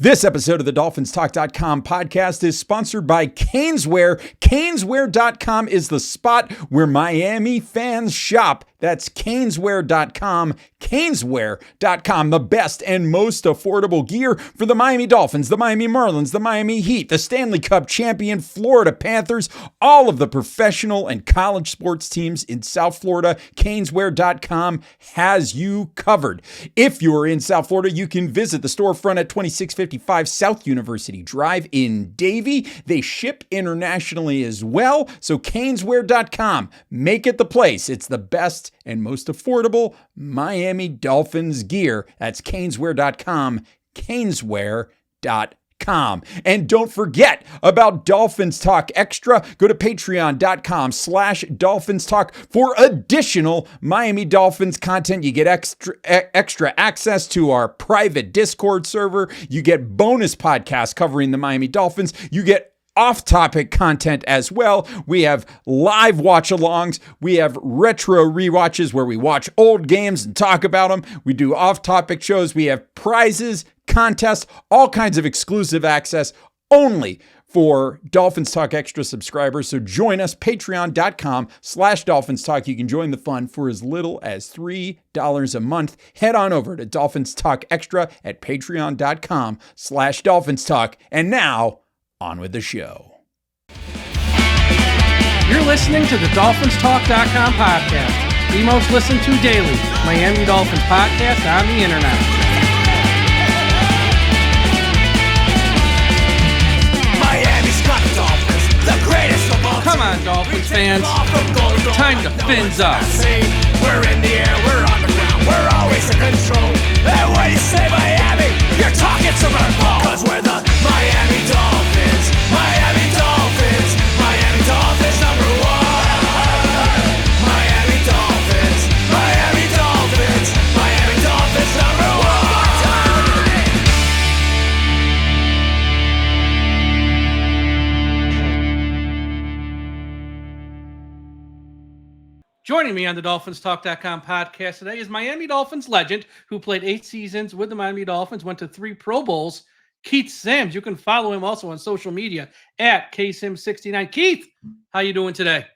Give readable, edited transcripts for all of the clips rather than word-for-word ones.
This episode of the DolphinsTalk.com podcast is sponsored by Caneswear. Caneswear.com is the spot where Miami fans shop. That's Caneswear.com. Caneswear.com, the best and most affordable gear for the Miami Dolphins, the Miami Marlins, the Miami Heat, the Stanley Cup champion Florida Panthers, all of the professional and college sports teams in South Florida. Caneswear.com has you covered. If you're in South Florida, you can visit the storefront at 2655 South University Drive in Davie. They ship internationally as well. So Caneswear.com, make it the place. It's the best and most affordable Miami Dolphins gear. That's Caneswear.com, Caneswear.com. And don't forget about Dolphins Talk Extra. Go to patreon.com/DolphinsTalk for additional Miami Dolphins content. You get extra access to our private Discord server. You get bonus podcasts covering the Miami Dolphins. You get off-topic content as well. We have live watch-alongs. We have retro rewatches where we watch old games and talk about them. We do off-topic shows. We have prizes, contests, all kinds of exclusive access only for Dolphins Talk Extra subscribers. So join us, patreon.com/DolphinsTalk. You can join the fun for as little as $3 a month. Head on over to Dolphins Talk Extra at patreon.com/DolphinsTalk. And now, on with the show. You're listening to the DolphinsTalk.com podcast, the most listened to daily Miami Dolphins podcast on the internet. Miami's got the Dolphins, the greatest of all. Come on, Dolphins fans. Time to fins up. We're in the air, we're on the ground, we're always in control. And when you say Miami, you're talking to Bert Paul. Cause we're the Miami Dolphins, Miami Dolphins, Miami Dolphins number one. Miami Dolphins, Miami Dolphins, Miami Dolphins number one. Joining me on the DolphinsTalk.com podcast today is Miami Dolphins legend who played 8 seasons with the Miami Dolphins, went to 3 Pro Bowls, Keith Sims. You can follow him also on social media at KSims69. Keith, how you doing today?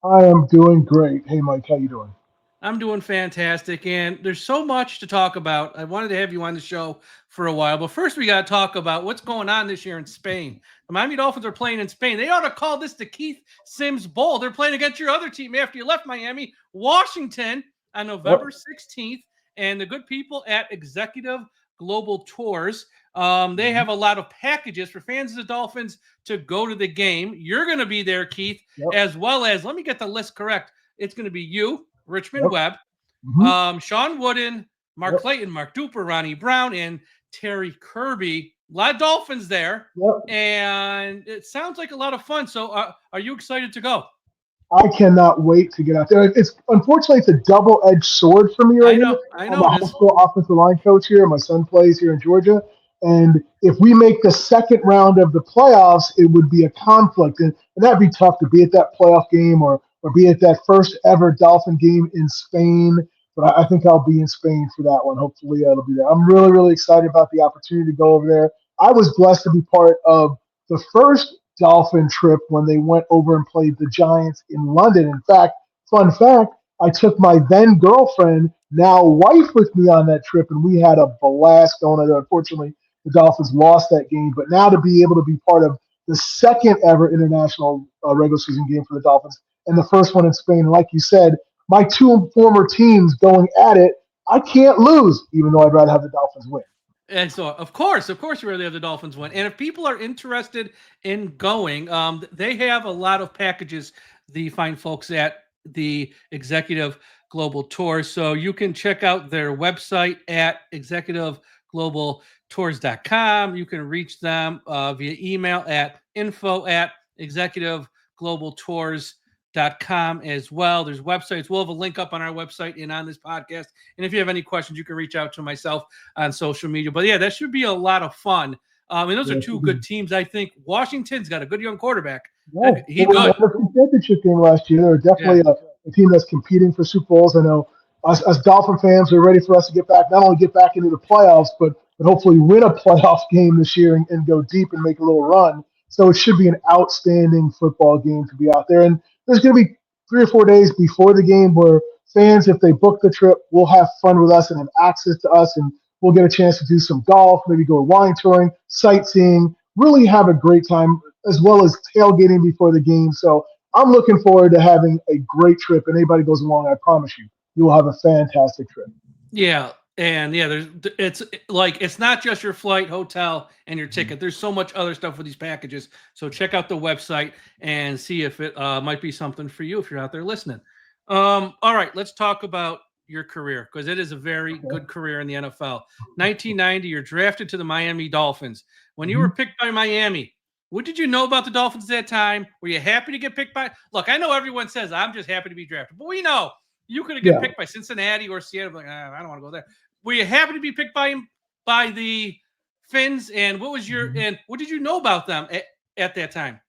I am doing great. Hey, Mike, how you doing? I'm doing fantastic, and there's so much to talk about. I wanted to have you on the show for a while, but first we got to talk about what's going on this year in Spain. The Miami Dolphins are playing in Spain. They ought to call this the Keith Sims Bowl. They're playing against your other team after you left Miami, Washington, on November 16th, and the good people at Executive Global Tours, they have a lot of packages for fans of the Dolphins to go to the game. You're going to be there, Keith, as well as, let me get the list correct, it's going to be you, Richmond Webb, Sean Wooden, Mark Clayton, Mark Duper, Ronnie Brown, and Terry Kirby. A lot of Dolphins there, and it sounds like a lot of fun. So are you excited to go? I cannot wait to get out there. Unfortunately, it's a double-edged sword for me right now. I know. I'm a high school offensive line coach here. My son plays here in Georgia. And if we make the second round of the playoffs, it would be a conflict. And that'd be tough to be at that playoff game or be at that first ever Dolphin game in Spain. But I think I'll be in Spain for that one. Hopefully it'll be there. I'm really, really excited about the opportunity to go over there. I was blessed to be part of the first Dolphin trip when they went over and played the Giants in London. In fact, fun fact, I took my then girlfriend, now wife, with me on that trip, and we had a blast going there. Unfortunately, the Dolphins lost that game. But now to be able to be part of the second ever international regular season game for the Dolphins and the first one in Spain, and like you said, my 2 former teams going at it, I can't lose, even though I'd rather have the Dolphins win. And so, of course, you really have the Dolphins win. And if people are interested in going, they have a lot of packages, the fine folks at the Executive Global Tours. So you can check out their website at executiveglobaltours.com. You can reach them via email at info@executiveglobaltours.com as well. There's websites. We'll have a link up on our website and on this podcast. And if you have any questions, you can reach out to myself on social media. But yeah, that should be a lot of fun. And those are 2 good teams. I think Washington's got a good young quarterback. Yeah, He's good. The championship game last year. They're definitely a team that's competing for Super Bowls. I know us Dolphin fans are ready for us to get back, not only get back into the playoffs, but but hopefully win a playoff game this year and go deep and make a little run. So it should be an outstanding football game to be out there. And there's going to be 3 or 4 days before the game where fans, if they book the trip, will have fun with us and have access to us, and we'll get a chance to do some golf, maybe go wine touring, sightseeing, really have a great time, as well as tailgating before the game. So I'm looking forward to having a great trip. And anybody goes along, I promise you will have a fantastic trip. Yeah. And yeah, it's not just your flight, hotel, and your ticket. There's so much other stuff with these packages. So check out the website and see if it might be something for you if you're out there listening. All right, let's talk about your career, because it is a very good career in the NFL. 1990, you're drafted to the Miami Dolphins. When you were picked by Miami, what did you know about the Dolphins at that time? Were you happy to get picked by? Look, I know everyone says I'm just happy to be drafted, but we know you could have get picked by Cincinnati or Seattle. Like, I don't want to go there. Were you happy to be picked by the Fins? And what was and what did you know about them at that time?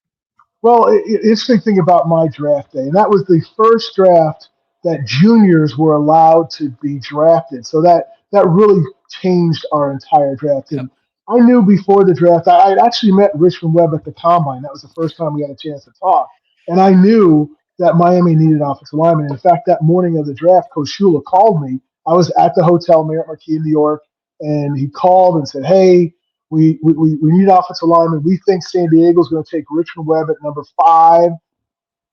Well, interesting thing about my draft day, and that was the first draft that juniors were allowed to be drafted. So that really changed our entire draft. And I knew before the draft, I had actually met Richmond Webb at the Combine. That was the first time we had a chance to talk. And I knew that Miami needed an offensive lineman. In fact, that morning of the draft, Coach Shula called me. I was at the hotel Marriott Marquis in New York, and he called and said, hey, we need offensive lineman. We think San Diego's going to take Richmond Webb at number 5.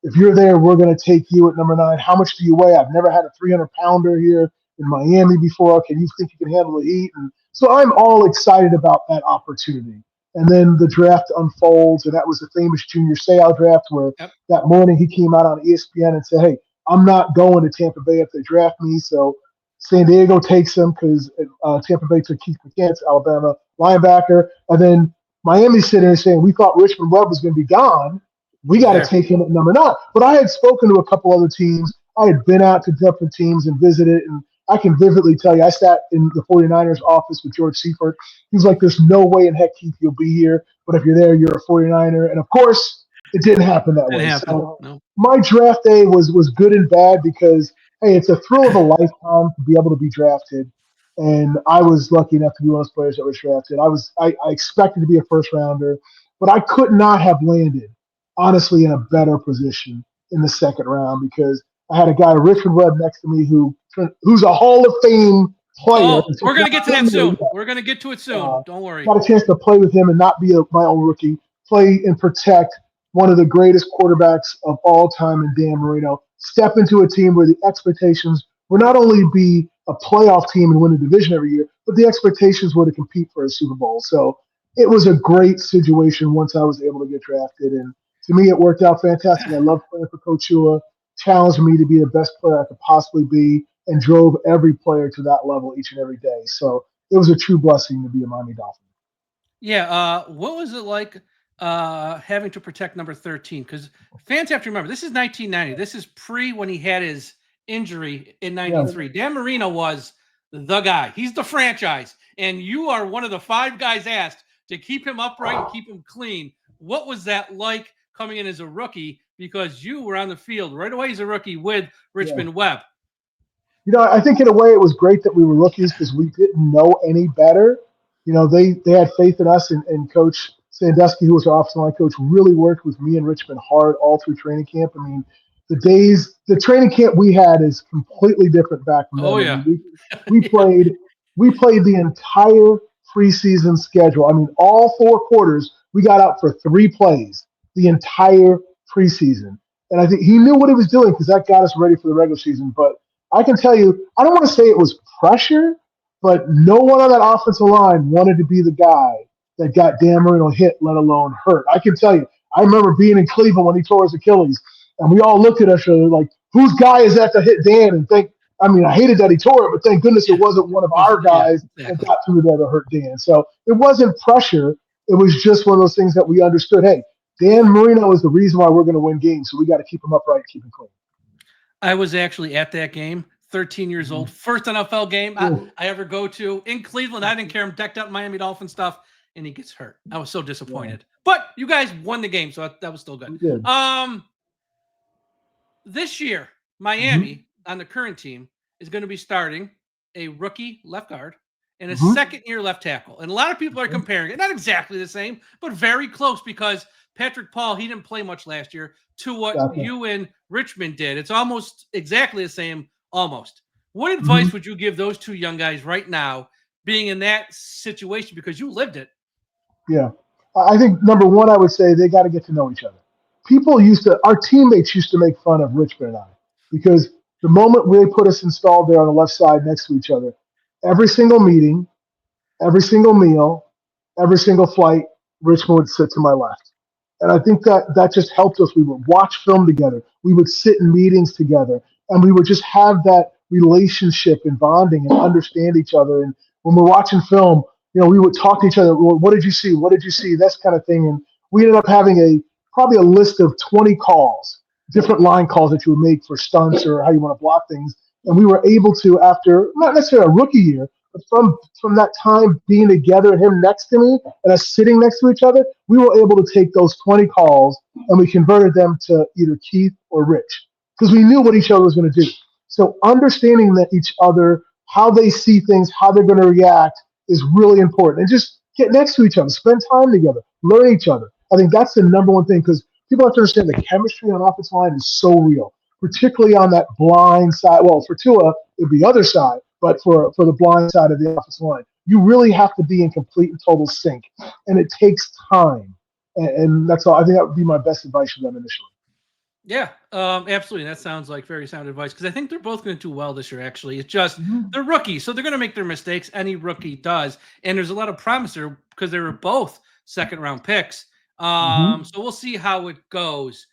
If you're there, we're going to take you at number 9. How much do you weigh? I've never had a 300-pounder here in Miami before. Can you think you can handle the heat? And so I'm all excited about that opportunity. And then the draft unfolds, and that was the famous Junior Seau draft where that morning he came out on ESPN and said, hey, I'm not going to Tampa Bay if they draft me. So San Diego takes him because Tampa Bay took Keith McCants, Alabama linebacker. And then Miami's sitting there saying, we thought Richmond Webb was going to be gone. We got to take him at number 9. But I had spoken to a couple other teams. I had been out to different teams and visited, and I can vividly tell you, I sat in the 49ers office with George Seifert. He was like, there's no way in heck, Keith, you'll be here. But if you're there, you're a 49er. And, of course, it didn't happen that way. So my draft day was good and bad because, hey, it's a thrill of a lifetime to be able to be drafted. And I was lucky enough to be one of those players that was drafted. I expected to be a first-rounder, but I could not have landed, honestly, in a better position in the second round because I had a guy, Richard Webb, next to me who's a Hall of Fame player. Oh, we're going to get to that soon. We're going to get to it soon. Don't worry. Got a chance to play with him and not be my own rookie, play and protect one of the greatest quarterbacks of all time in Dan Marino, step into a team where the expectations were not only be a playoff team and win a division every year, but the expectations were to compete for a Super Bowl. So it was a great situation once I was able to get drafted. And to me, it worked out fantastic. I love playing for Coach Shula, challenged me to be the best player I could possibly be, and drove every player to that level each and every day. So it was a true blessing to be a Miami Dolphin. Yeah. What was it like having to protect number 13? Because fans have to remember, this is 1990. This is pre when he had his injury in 93. Yeah. Dan Marino was the guy. He's the franchise. And you are one of the 5 guys asked to keep him upright and keep him clean. What was that like coming in as a rookie? Because you were on the field right away as a rookie with Richmond Webb. You know, I think in a way it was great that we were rookies because we didn't know any better. You know, they had faith in us, and Coach Sandusky, who was our offensive line coach, really worked with me and Richmond hard all through training camp. I mean, the training camp we had is completely different back from then. Oh, yeah. I mean, we played the entire preseason schedule. I mean, all 4 quarters, we got out for 3 plays the entire preseason. And I think he knew what he was doing because that got us ready for the regular season. But I can tell you, I don't want to say it was pressure, but no one on that offensive line wanted to be the guy that got Dan Marino hit, let alone hurt. I can tell you, I remember being in Cleveland when he tore his Achilles, and we all looked at each other like, whose guy is that to hit Dan? And I hated that he tore it, but thank goodness it wasn't one of our guys that got through there to hurt Dan. So it wasn't pressure. It was just one of those things that we understood. Hey, Dan Marino is the reason why we're going to win games, so we got to keep him upright, keep him clean. I was actually at that game, 13 years old, first NFL game I ever go to in Cleveland. I didn't care. I'm decked out in Miami Dolphin stuff, and he gets hurt. I was so disappointed. But you guys won the game, so that was still good. This year, Miami on the current team is going to be starting a rookie left guard and a second-year left tackle. And a lot of people are comparing it, not exactly the same, but very close, because Patrick Paul, he didn't play much last year, to what you and Richmond did. It's almost exactly the same, almost. What advice would you give those two young guys right now, being in that situation, because you lived it? Yeah. I think, number one, I would say they got to get to know each other. Our teammates used to make fun of Richmond and I, because the moment they put us installed there on the left side next to each other, every single meeting, every single meal, every single flight, Richmond would sit to my left. And I think that just helped us. We would watch film together. We would sit in meetings together, and we would just have that relationship and bonding and understand each other. And when we're watching film, we would talk to each other. Well, what did you see? What did you see? That kind of thing. And we ended up having probably a list of 20 calls, different line calls that you would make for stunts or how you want to block things. And we were able to, after not necessarily a rookie year, but from that time being together and him next to me and us sitting next to each other, we were able to take those 20 calls and we converted them to either Keith or Rich, because we knew what each other was going to do. So understanding that each other, how they see things, how they're going to react is really important. And just get next to each other, spend time together, learn each other. I think that's the number one thing, because people have to understand the chemistry on offensive line is so real, particularly on that blind side. Well, for Tua, it'd be other side, but for the blind side of the offensive line, you really have to be in complete and total sync, and it takes time. And that's all. I think that would be my best advice for them initially. Yeah, absolutely. That sounds like very sound advice, because I think they're both going to do well this year, actually. It's just they're rookies, so they're going to make their mistakes. Any rookie does. And there's a lot of promise there because they were both second-round picks. So we'll see how it goes.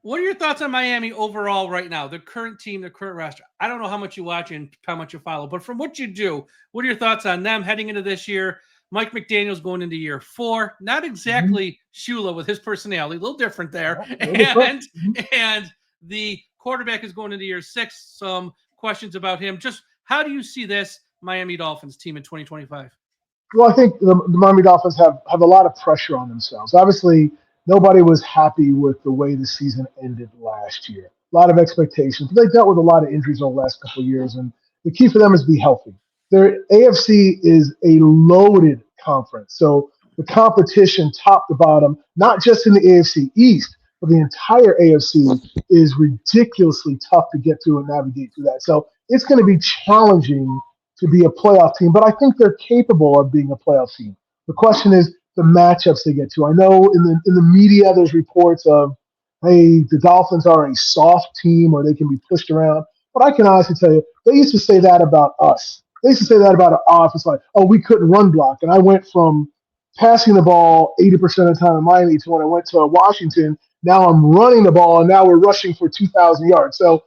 What are your thoughts on Miami overall right now? The current team, the current roster. I don't know how much you watch and how much you follow, but from what you do, what are your thoughts on them heading into this year? Mike McDaniel's going into year 4. Not exactly Shula with his personality, a little different there. And the quarterback is going into year 6. Some questions about him. Just how do you see this Miami Dolphins team in 2025? Well, I think the Miami Dolphins have a lot of pressure on themselves. Obviously, nobody was happy with the way the season ended last year. A lot of expectations. But they dealt with a lot of injuries over the last couple of years, and the key for them is to be healthy. Their AFC is a loaded conference. So the competition top to bottom, not just in the AFC East, but the entire AFC is ridiculously tough to get to and navigate through that. So it's going to be challenging to be a playoff team, but I think they're capable of being a playoff team. The question is the matchups they get to. I know in the media there's reports of, hey, the Dolphins are a soft team or they can be pushed around. But I can honestly tell you, they used to say that about us. They used to say that about our offense, like, oh, we couldn't run block. And I went from passing the ball 80% of the time in Miami to when I went to Washington, now I'm running the ball, and now we're rushing for 2,000 yards. So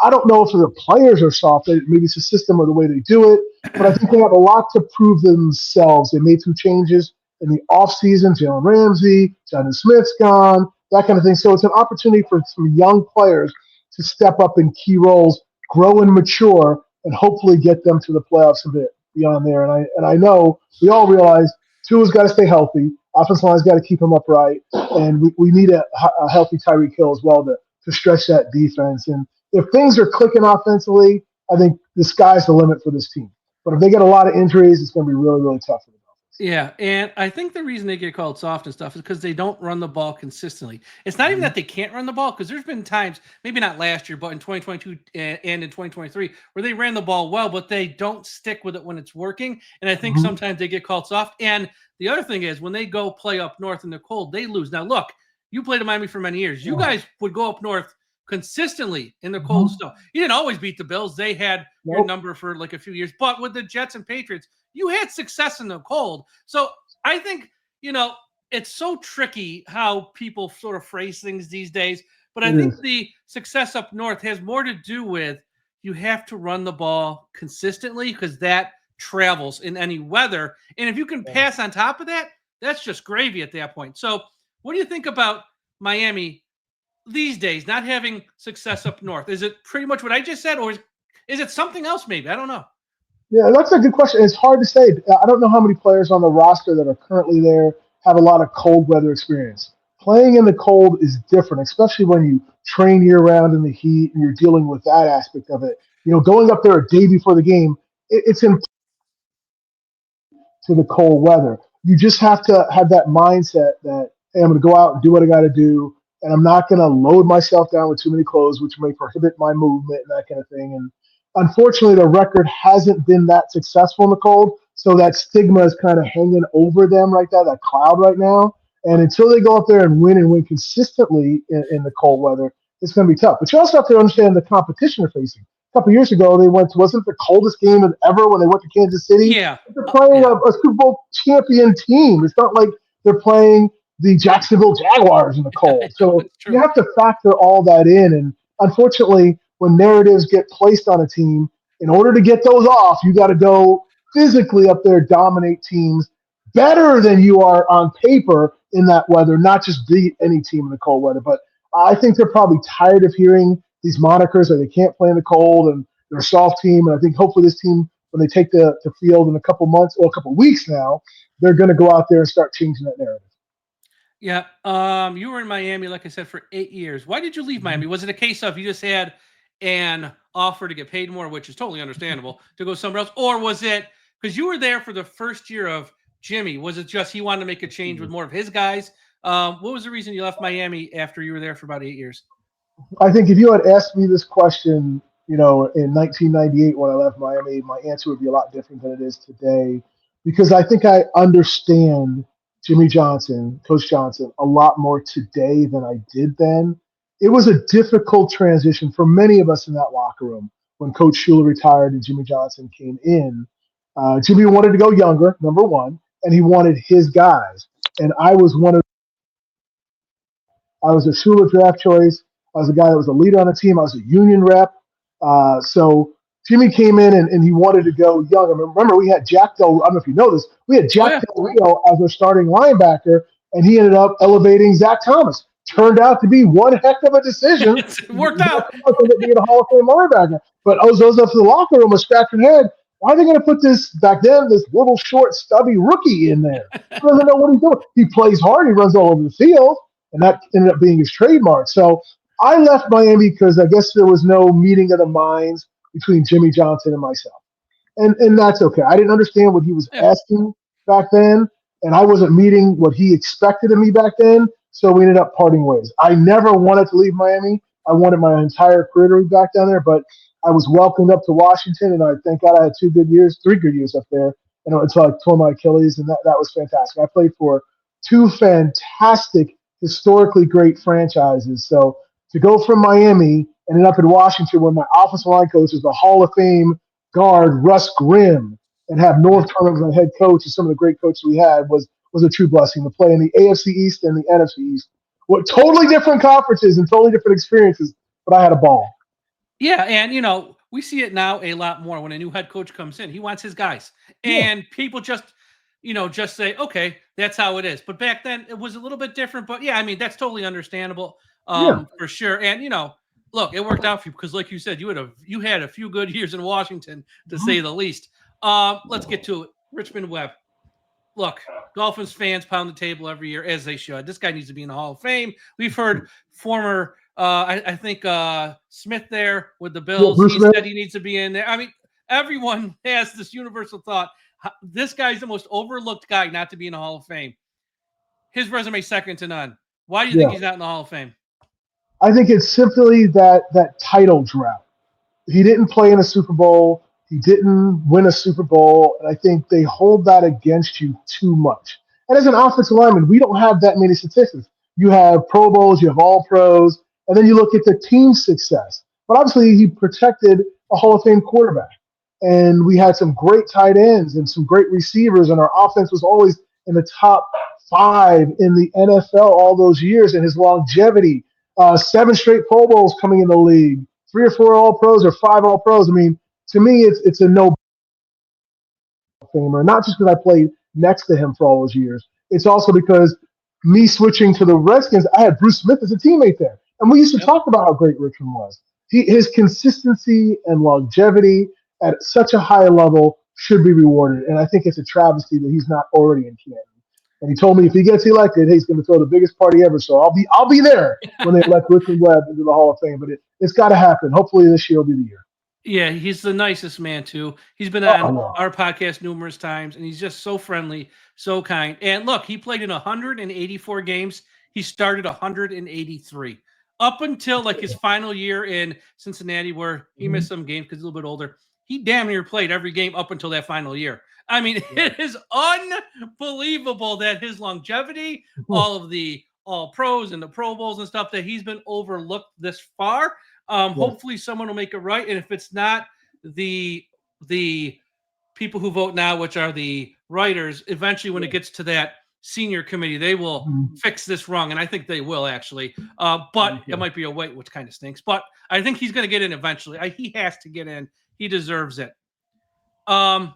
I don't know if the players are soft. Maybe it's the system or the way they do it. But I think they have a lot to prove themselves. They made some changes in the offseason. Jalen Ramsey, Jonathan Smith's gone, that kind of thing. So it's an opportunity for some young players to step up in key roles, grow and mature, and hopefully get them to the playoffs a bit beyond there. And I know we all realize Tua's got to stay healthy. Offensive line's got to keep him upright. And we need a healthy Tyreek Hill as well to stretch that defense. And if things are clicking offensively, I think the sky's the limit for this team. But if they get a lot of injuries, it's going to be really, really tough for them. Yeah, and I think the reason they get called soft and stuff is because they don't run the ball consistently. It's not even that they can't run the ball, because there's been times, maybe not last year, but in 2022 and in 2023, where they ran the ball well, but they don't stick with it when it's working. And I think sometimes they get called soft. And the other thing is, when they go play up north in the cold, they lose. Now, look, you played in Miami for many years. You guys would go up north consistently in the cold snow. You didn't always beat the Bills. They had your number for like a few years. But with the Jets and Patriots, you had success in the cold. So I think, it's so tricky how people sort of phrase things these days. But I think the success up north has more to do with you have to run the ball consistently, because that travels in any weather. And if you can pass on top of that, that's just gravy at that point. So what do you think about Miami these days not having success up north? Is it pretty much what I just said, or is it something else maybe? I don't know. Yeah, that's a good question. It's hard to say. I don't know how many players on the roster that are currently there have a lot of cold weather experience. Playing in the cold is different, especially when you train year-round in the heat and you're dealing with that aspect of it. Going up there a day before the game, it's important to the cold weather. You just have to have that mindset that, hey, I'm going to go out and do what I got to do, and I'm not going to load myself down with too many clothes, which may prohibit my movement and that kind of thing. And unfortunately, the record hasn't been that successful in the cold, so that stigma is kind of hanging over them right now, that cloud right now. And until they go up there and win consistently in the cold weather, it's going to be tough. But you also have to understand the competition they're facing. A couple years ago, they wasn't the coldest game ever when they went to Kansas City. Yeah. They're playing a Super Bowl champion team. It's not like they're playing the Jacksonville Jaguars in the cold. So you have to factor all that in. And unfortunately, when narratives get placed on a team, in order to get those off, you got to go physically up there, dominate teams better than you are on paper in that weather, not just beat any team in the cold weather. But I think they're probably tired of hearing these monikers that they can't play in the cold and they're a soft team. And I think hopefully this team, when they take the field in a couple months or a couple weeks now, they're going to go out there and start changing that narrative. Yeah. You were in Miami, like I said, for 8 years. Why did you leave Miami? Was it a case of you just had an offer to get paid more, which is totally understandable, to go somewhere else? Or was it because you were there for the first year of Jimmy? Was it just he wanted to make a change with more of his guys? What was the reason you left Miami after you were there for about 8 years? I think if you had asked me this question, in 1998 when I left Miami, my answer would be a lot different than it is today, because I think I understand Jimmy Johnson, Coach Johnson, a lot more today than I did then. It was a difficult transition for many of us in that locker room when Coach Shula retired and Jimmy Johnson came in. Jimmy wanted to go younger, number one, and he wanted his guys. And I was a Shula draft choice. I was a guy that was a leader on the team. I was a union rep. So Jimmy came in and he wanted to go young. I remember we had Jack Del. I don't know if you know this. We had Jack Del Rio as our starting linebacker, and he ended up elevating Zach Thomas. Turned out to be one heck of a decision. It worked out. Being a Hall of Fame linebacker. But those up to the locker room was scratching their head. Why are they going to put this little short, stubby rookie in there? He doesn't know what he's doing. He plays hard. He runs all over the field, and that ended up being his trademark. So I left Miami because I guess there was no meeting of the minds between Jimmy Johnson and myself. And that's okay. I didn't understand what he was asking back then, and I wasn't meeting what he expected of me back then, so we ended up parting ways. I never wanted to leave Miami. I wanted my entire career to be back down there, but I was welcomed up to Washington, and I thank God I had 3 good years up there, until I tore my Achilles, and that was fantastic. I played for 2 fantastic, historically great franchises. So to go from Miami and end up in Washington where my offensive line coach is the Hall of Fame guard Russ Grimm, and have North Turner as my head coach and some of the great coaches we had was a true blessing to play in the AFC East and the NFC East. What totally different conferences and totally different experiences, but I had a ball. Yeah, and we see it now a lot more when a new head coach comes in. He wants his guys, and people just say, okay, that's how it is. But back then it was a little bit different. But yeah, I mean that's totally understandable, for sure. And look, it worked out for you because, like you said, you had a few good years in Washington, to say the least. Let's get to it. Richmond Webb. Look, Dolphins fans pound the table every year, as they should. This guy needs to be in the Hall of Fame. We've heard former, I think Smith there with the Bills. He said he needs to be in there. I mean, everyone has this universal thought. This guy's the most overlooked guy not to be in the Hall of Fame. His resume second to none. Why do you think he's not in the Hall of Fame? I think it's simply that title drought. He didn't play in a Super Bowl. He didn't win a Super Bowl. And I think they hold that against you too much. And as an offensive lineman, we don't have that many statistics. You have Pro Bowls, you have All Pros, and then you look at the team success. But obviously, he protected a Hall of Fame quarterback. And we had some great tight ends and some great receivers, and our offense was always in the top 5 in the NFL all those years, and his longevity. 7 straight Pro Bowls coming in the league, 3 or 4 All Pros or 5 All Pros. I mean, to me, it's a no-famer, not just because I played next to him for all those years. It's also because me switching to the Redskins, I had Bruce Smith as a teammate there. And we used to talk about how great Richmond was. His consistency and longevity at such a high level should be rewarded. And I think it's a travesty that he's not already in Canton. And he told me if he gets elected, he's going to throw the biggest party ever. So I'll be there when they elect Richmond Webb into the Hall of Fame. But it's got to happen. Hopefully this year will be the year. Yeah, he's the nicest man too. He's been Oh, on yeah. our podcast numerous times, and he's just so friendly, so kind. And look, he played in 184 games. He started 183 up until like his final year in Cincinnati, where he missed some games because he's a little bit older. He damn near played every game up until that final year. I mean, it is unbelievable that his longevity, all of the all pros and the Pro Bowls and stuff, that he's been overlooked this far. Hopefully someone will make it right. And if it's not the people who vote now, which are the writers, eventually when it gets to that senior committee, they will fix this wrong. And I think they will actually. But it might be a wait, which kind of stinks. But I think he's going to get in eventually. He has to get in. He deserves it. As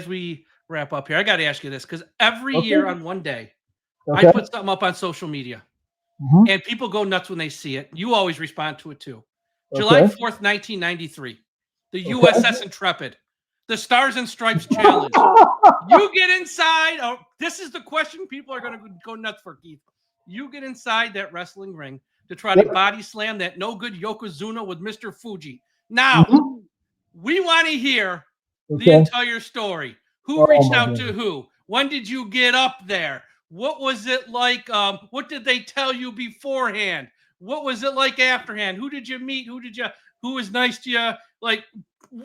we wrap up here, I got to ask you this, because every year on one day, I put something up on social media. And people go nuts when they see it. You always respond to it too. July 4th, 1993. The USS Intrepid. The Stars and Stripes Challenge. You get inside. Oh, this is the question people are going to go nuts for, Keith. You get inside that wrestling ring to try to body slam that no good Yokozuna with Mr. Fuji. Now, we want to hear the entire story. Who reached out to who? When did you get up there? What was it like? What did they tell you beforehand? What was it like afterhand? Who did you meet? Who was nice to you? Like,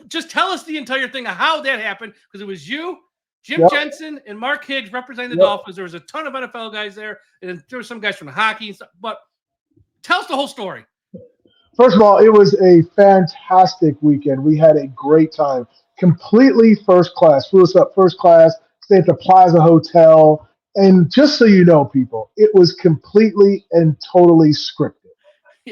just tell us the entire thing of how that happened, because it was you, Jim Jensen, and Mark Higgs representing the Dolphins. There was a ton of NFL guys there, and there were some guys from the hockey and stuff. But tell us the whole story. First of all, it was a fantastic weekend. We had a great time. Completely first class. Flew us up first class, stayed at the Plaza Hotel. And just so you know, people, it was completely and totally scripted.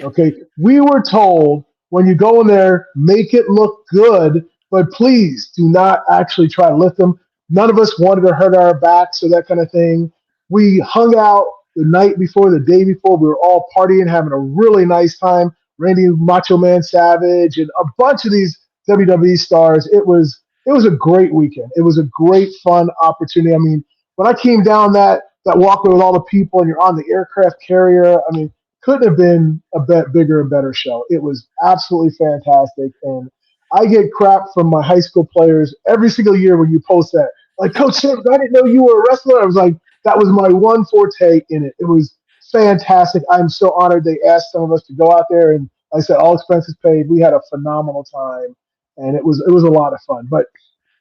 Okay? We were told, when you go in there, make it look good, but please do not actually try to lift them. None of us wanted to hurt our backs or that kind of thing. We hung out the night before, the day before. We were all partying, having a really nice time. Randy Macho Man Savage and a bunch of these WWE stars. It was a great weekend. It was a great, fun opportunity. I mean, when I came down that walkway with all the people and you're on the aircraft carrier, I mean, couldn't have been a bigger and better show. It was absolutely fantastic. And I get crap from my high school players every single year when you post that. Like, Coach Sims, I didn't know you were a wrestler. I was like, that was my one forte in it. It was fantastic. I'm so honored they asked some of us to go out there, and like I said, all expenses paid. We had a phenomenal time, and it was a lot of fun. But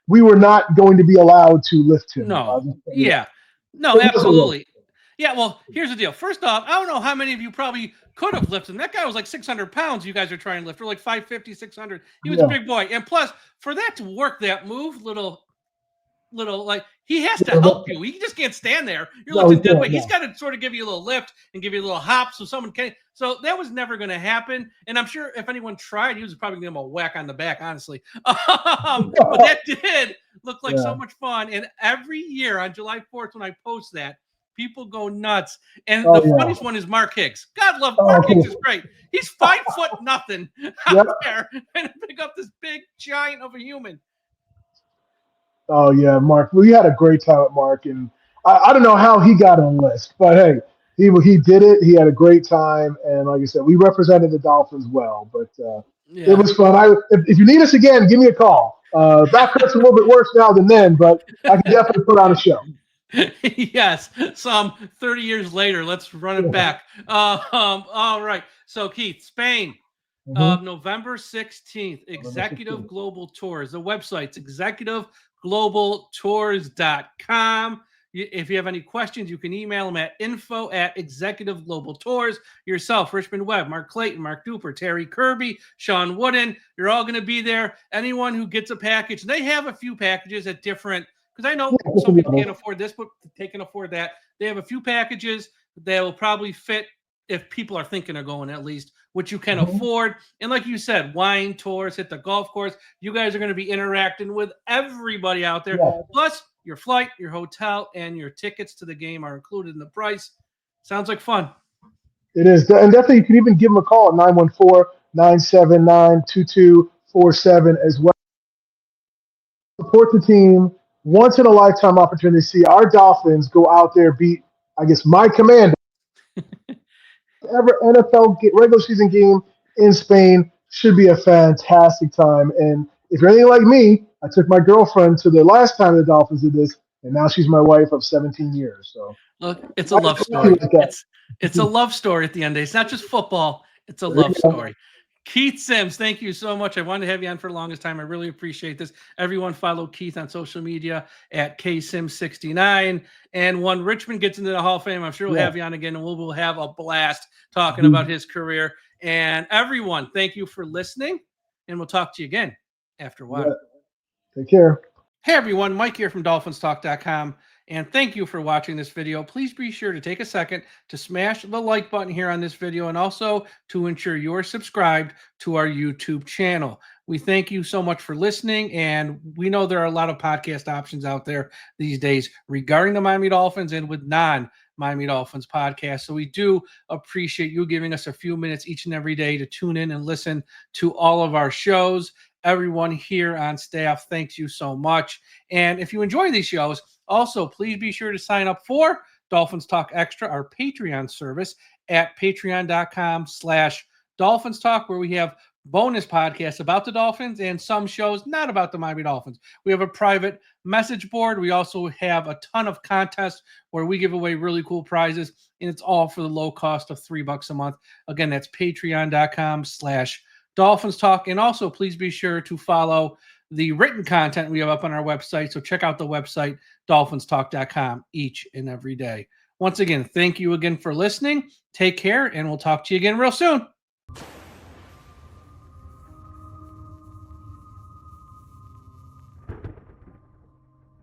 we were not going to be allowed to lift him. No. No, absolutely. Yeah, well, here's the deal. First off, I don't know how many of you probably could have lifted him. That guy was like 600 pounds you guys are trying to lift, or like 550, 600. He was a big boy. And plus, for that to work that move, little, like, he has to help you. He just can't stand there. You're lifting dead weight. He's got to sort of give you a little lift and give you a little hop so someone can. So that was never going to happen. And I'm sure if anyone tried, he was probably going to give him a whack on the back, honestly. But that did look like so much fun. And every year on July 4th, when I post that, people go nuts. And the funniest one is Mark Higgs. God love Mark Higgs is great. He's 5 foot nothing out there and pick up this big giant of a human. Oh yeah, Mark. We had a great time with Mark, and I don't know how he got on the list, but hey, he did it. He had a great time, and like I said, we represented the Dolphins well. But it was fun. If you need us again, give me a call. Back hurts a little bit worse now than then, but I can definitely put on a show. Yes, some 30 years later. Let's run it back. All right. So Keith, Spain. November 16th, Executive Global Tours. The website's executiveglobaltours.com. If you have any questions, you can email them at info@executiveglobaltours. Yourself, Richmond Webb, Mark Clayton, Mark Duper, Terry Kirby, Sean Wooden. You're all going to be there. Anyone who gets a package, they have a few packages at different, because I know some people can't afford this, but they can afford that. They have a few packages that will probably fit if people are thinking of going, at least, which you can afford. And like you said, wine tours, hit the golf course. You guys are going to be interacting with everybody out there. Plus, your flight, your hotel, and your tickets to the game are included in the price. Sounds like fun. It is. And definitely, you can even give them a call at 914-979-2247 as well. Support the team. Once in a lifetime opportunity to see our Dolphins go out there, beat, I guess, my commander. Ever NFL regular season game in Spain. should be a fantastic time. And if you're anything like me, I took my girlfriend to the last time the Dolphins did this, and now she's my wife of 17 years. So look, it's a love story. Like It's a love story at the end of the day. It's not just football. It's a love story. Keith Sims, thank you so much. I wanted to have you on for the longest time. I really appreciate this. Everyone follow Keith on social media at KSims69. And when Richmond gets into the Hall of Fame, I'm sure we'll have you on again, and we'll have a blast talking about his career. And everyone, thank you for listening, and we'll talk to you again after a while. Take care. Hey everyone, Mike here from DolphinsTalk.com, and thank you for watching this video. Please be sure to take a second to smash the like button here on this video, and also to ensure you're subscribed to our YouTube channel. We thank you so much for listening, and we know there are a lot of podcast options out there these days regarding the Miami Dolphins and with non-Miami Dolphins podcasts. So we do appreciate you giving us a few minutes each and every day to tune in and listen to all of our shows. Everyone here on staff, thanks you so much. And if you enjoy these shows, also please be sure to sign up for Dolphins Talk Extra, our Patreon service at patreon.com/Dolphins Talk, where we have bonus podcasts about the Dolphins and some shows not about the Miami Dolphins. We have a private message board. We also have a ton of contests where we give away really cool prizes, and it's all for the low cost of $3 a month. Again, that's patreon.com/Dolphins Talk. And also, please be sure to follow the written content we have up on our website. So check out the website, DolphinsTalk.com, each and every day. Once again, thank you again for listening. Take care, and we'll talk to you again real soon.